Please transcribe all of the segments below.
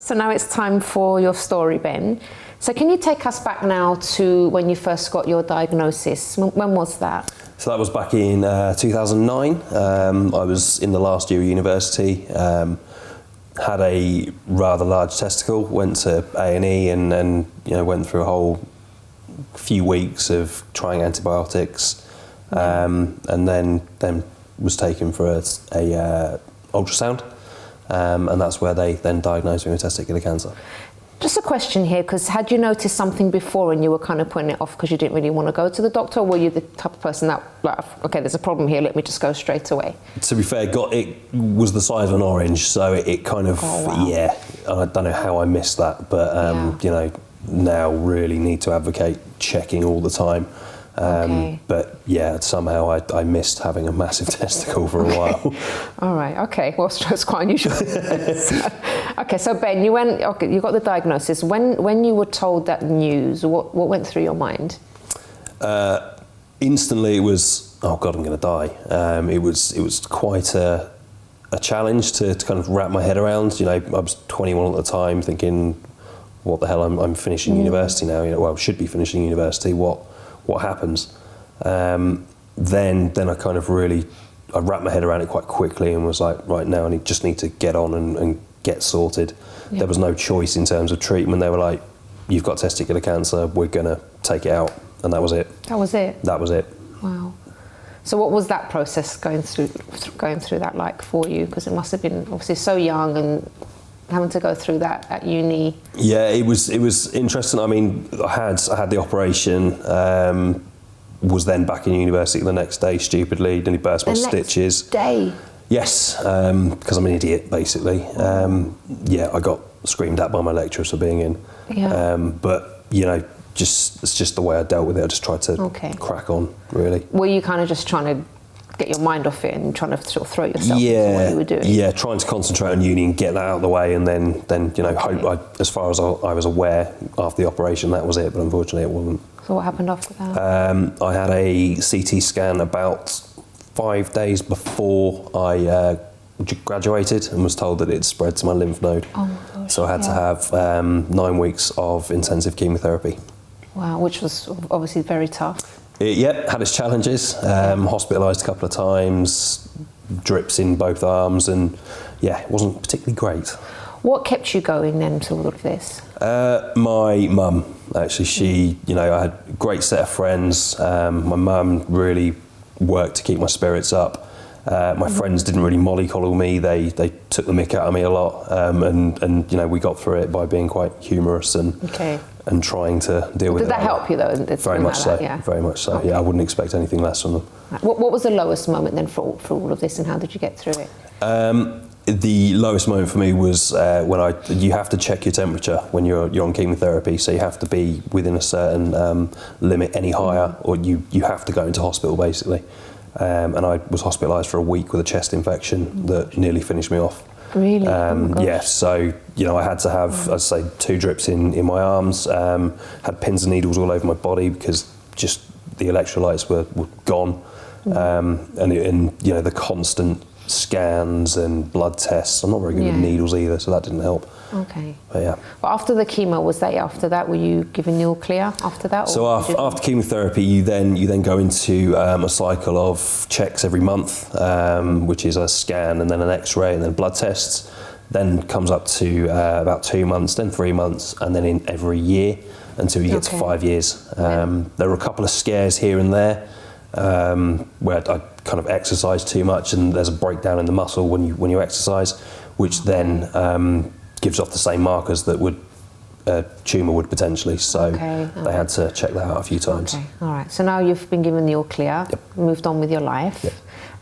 So now it's time for your story, Ben. So can you take us back now to when you first got your diagnosis? When was that? So that was back in 2009. I was in the last year of university, had a rather large testicle, went to A&E and then went through a whole few weeks of trying antibiotics, and then was taken for a ultrasound, and that's where they then diagnosed me with testicular cancer. Just a question here, because had you noticed something before and you were kind of putting it off because you didn't really want to go to the doctor, or were you the type of person that, like, okay, there's a problem here, let me just go straight away? To be fair, it was the size of an orange, so it kind of, yeah, I don't know how I missed that, but, now really need to advocate checking all the time. But yeah, somehow I missed having a massive testicle for a while. All right, okay, well, it's quite unusual. So Ben, you got the diagnosis. When you were told that news, what went through your mind? Instantly it was, oh God, I'm going to die. It was quite a challenge to kind of wrap my head around. I was 21 at the time, thinking, what the hell, I'm finishing university now. I should be finishing university. What happens? Then I kind of I wrapped my head around it quite quickly and was like, right now I just need to get on and get sorted. Yeah. There was no choice in terms of treatment. They were like, you've got testicular cancer, we're gonna take it out. And that was it. That was it? That was it. Wow. So what was that process going through that like for you? Because it must have been obviously so young and having to go through that at uni. Yeah, it was interesting. I mean, I had the operation, was then back in university the next day, stupidly, nearly burst my stitches. Next day? Yes, because I'm an idiot, basically. I got screamed at by my lecturers for being in. Yeah. But, it's just the way I dealt with it. I just tried to crack on, really. Were you kind of just trying to get your mind off it and trying to sort of throw yourself into what you were doing? Yeah, trying to concentrate on uni and get that out of the way, and then hope, as far as I was aware, after the operation, that was it, but unfortunately it wasn't. So what happened after that? I had a CT scan about 5 days before I graduated and was told that it spread to my lymph node. Oh my gosh. So I had to have 9 weeks of intensive chemotherapy. Wow, which was obviously very tough. Had its challenges, hospitalised a couple of times, drips in both arms, and it wasn't particularly great. What kept you going then to all of this? My mum, actually. She, I had a great set of friends. My mum really worked to keep my spirits up. My friends didn't really mollycoddle me. They took the mick out of me a lot, and we got through it by being quite humorous and trying to deal with it. Did that help you though? Very much so. Very much so. Okay. Yeah, I wouldn't expect anything less from them. What was the lowest moment then for all of this, and how did you get through it? The lowest moment for me was when you have to check your temperature when you're on chemotherapy, so you have to be within a certain limit. Any higher, or you have to go into hospital basically. And I was hospitalised for a week with a chest infection that nearly finished me off. Really? So I had to have, I'd say, 2 drips in my arms. Had pins and needles all over my body because just the electrolytes were gone, and the constant scans and blood tests. I'm not very good with needles either, so that didn't help. Okay. But yeah. Well, after the chemo, after that, were you given the all clear after that? So after chemotherapy, you then go into a cycle of checks every month, which is a scan and then an X-ray and then blood tests. Then comes up to about 2 months, then 3 months, and then in every year until you get to 5 years. There were a couple of scares here and there where I kind of exercised too much, and there's a breakdown in the muscle when you exercise, which then gives off the same markers that a tumour would potentially. So they had to check that out a few times. Okay, all right. So now you've been given the all clear, moved on with your life. Yep.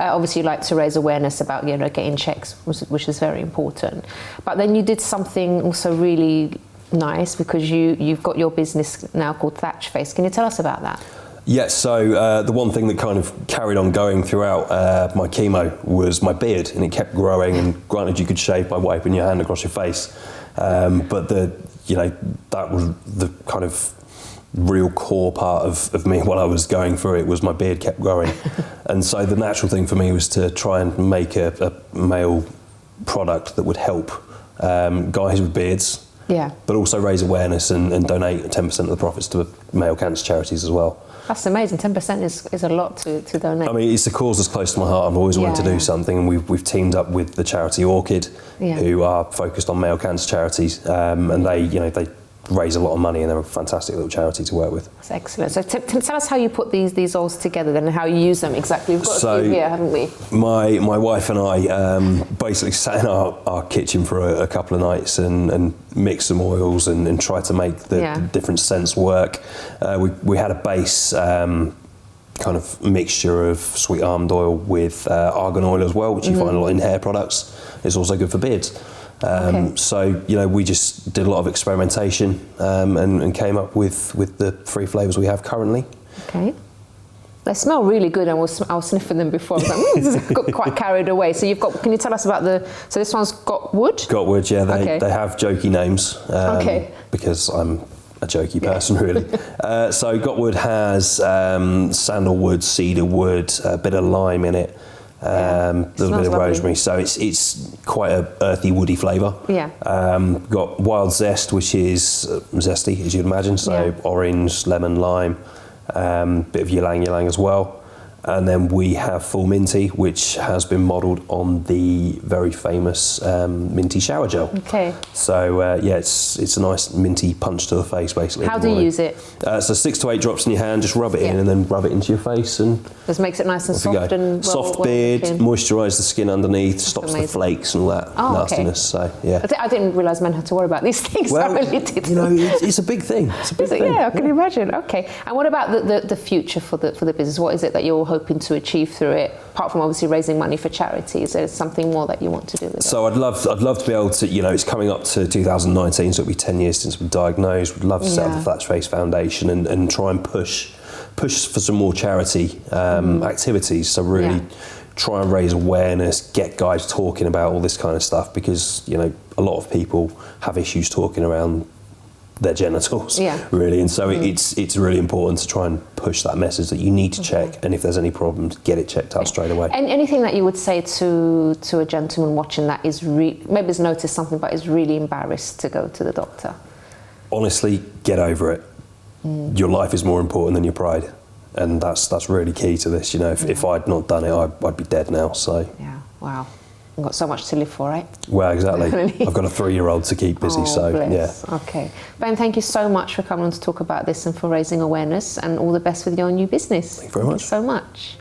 Obviously, you like to raise awareness about getting checks, which is very important. But then you did something also really nice, because you've got your business now called Thatch Face. Can you tell us about that? Yes, so the one thing that kind of carried on going throughout my chemo was my beard, and it kept growing, and granted you could shave by wiping your hand across your face, but that was the kind of real core part of me while I was going through it, was my beard kept growing. And so the natural thing for me was to try and make a male product that would help guys with beards, but also raise awareness and donate 10% of the profits to male cancer charities as well. That's amazing. 10% is a lot to donate. I mean, it's a cause that's close to my heart. I've always wanted to do something, and we've teamed up with the charity Orchid, who are focused on male cancer charities, and they raise a lot of money, and they're a fantastic little charity to work with. That's excellent. So tell us how you put these oils together then, and how you use them exactly. We've got a few here, haven't we? My wife and I basically sat in our kitchen for a couple of nights and mixed some oils and tried to make the different scents work. We had a base kind of mixture of sweet almond oil with argan oil as well, which you find a lot in hair products. It's also good for beards. So, we just did a lot of experimentation and came up with the 3 flavours we have currently. Okay. They smell really good. I was sniffing them before. I was like, got quite carried away. So can you tell us about so this one's Got Wood? Got Wood, yeah. They have jokey names because I'm a jokey person, really. So Got Wood has sandalwood, cedarwood, a bit of lime in it. A little bit of rosemary, so it's quite a earthy, woody flavour. Got Wild Zest, which is zesty, as you'd imagine, so orange, lemon, lime, bit of ylang ylang as well. And then we have Full Minty, which has been modelled on the very famous minty shower gel. Okay. So it's a nice minty punch to the face, basically. How do you use it? So 6 to 8 drops in your hand, just rub it in and then rub it into your face, and just makes it nice and soft and soft beard, moisturise the skin underneath, stops the flakes and all that nastiness. So I didn't realise men had to worry about these things. Well, I really did. It's a big thing. It's a big thing. Yeah, I can imagine. Okay. And what about the future for the business? What is it that you're hoping to achieve through it, apart from obviously raising money for charities? Is there something more that you want to do with it? So I'd love to be able to, it's coming up to 2019, so it'll be 10 years since we're diagnosed. We'd love to set up the Thatch Face Foundation and try and push for some more charity activities. So really try and raise awareness, get guys talking about all this kind of stuff, because a lot of people have issues talking around their genitals, really, and so it's really important to try and push that message that you need to check, and if there's any problems, get it checked out straight away. And anything that you would say to a gentleman watching that is maybe has noticed something but is really embarrassed to go to the doctor? Honestly, get over it. Your life is more important than your pride, and that's really key to this. If I'd not done it, I'd be dead now. So wow. I've got so much to live for, right? Well, exactly. I've got a 3-year-old to keep busy, bless. Okay. Ben, thank you so much for coming on to talk about this and for raising awareness, and all the best with your new business. Thank you very much. Thank you so much.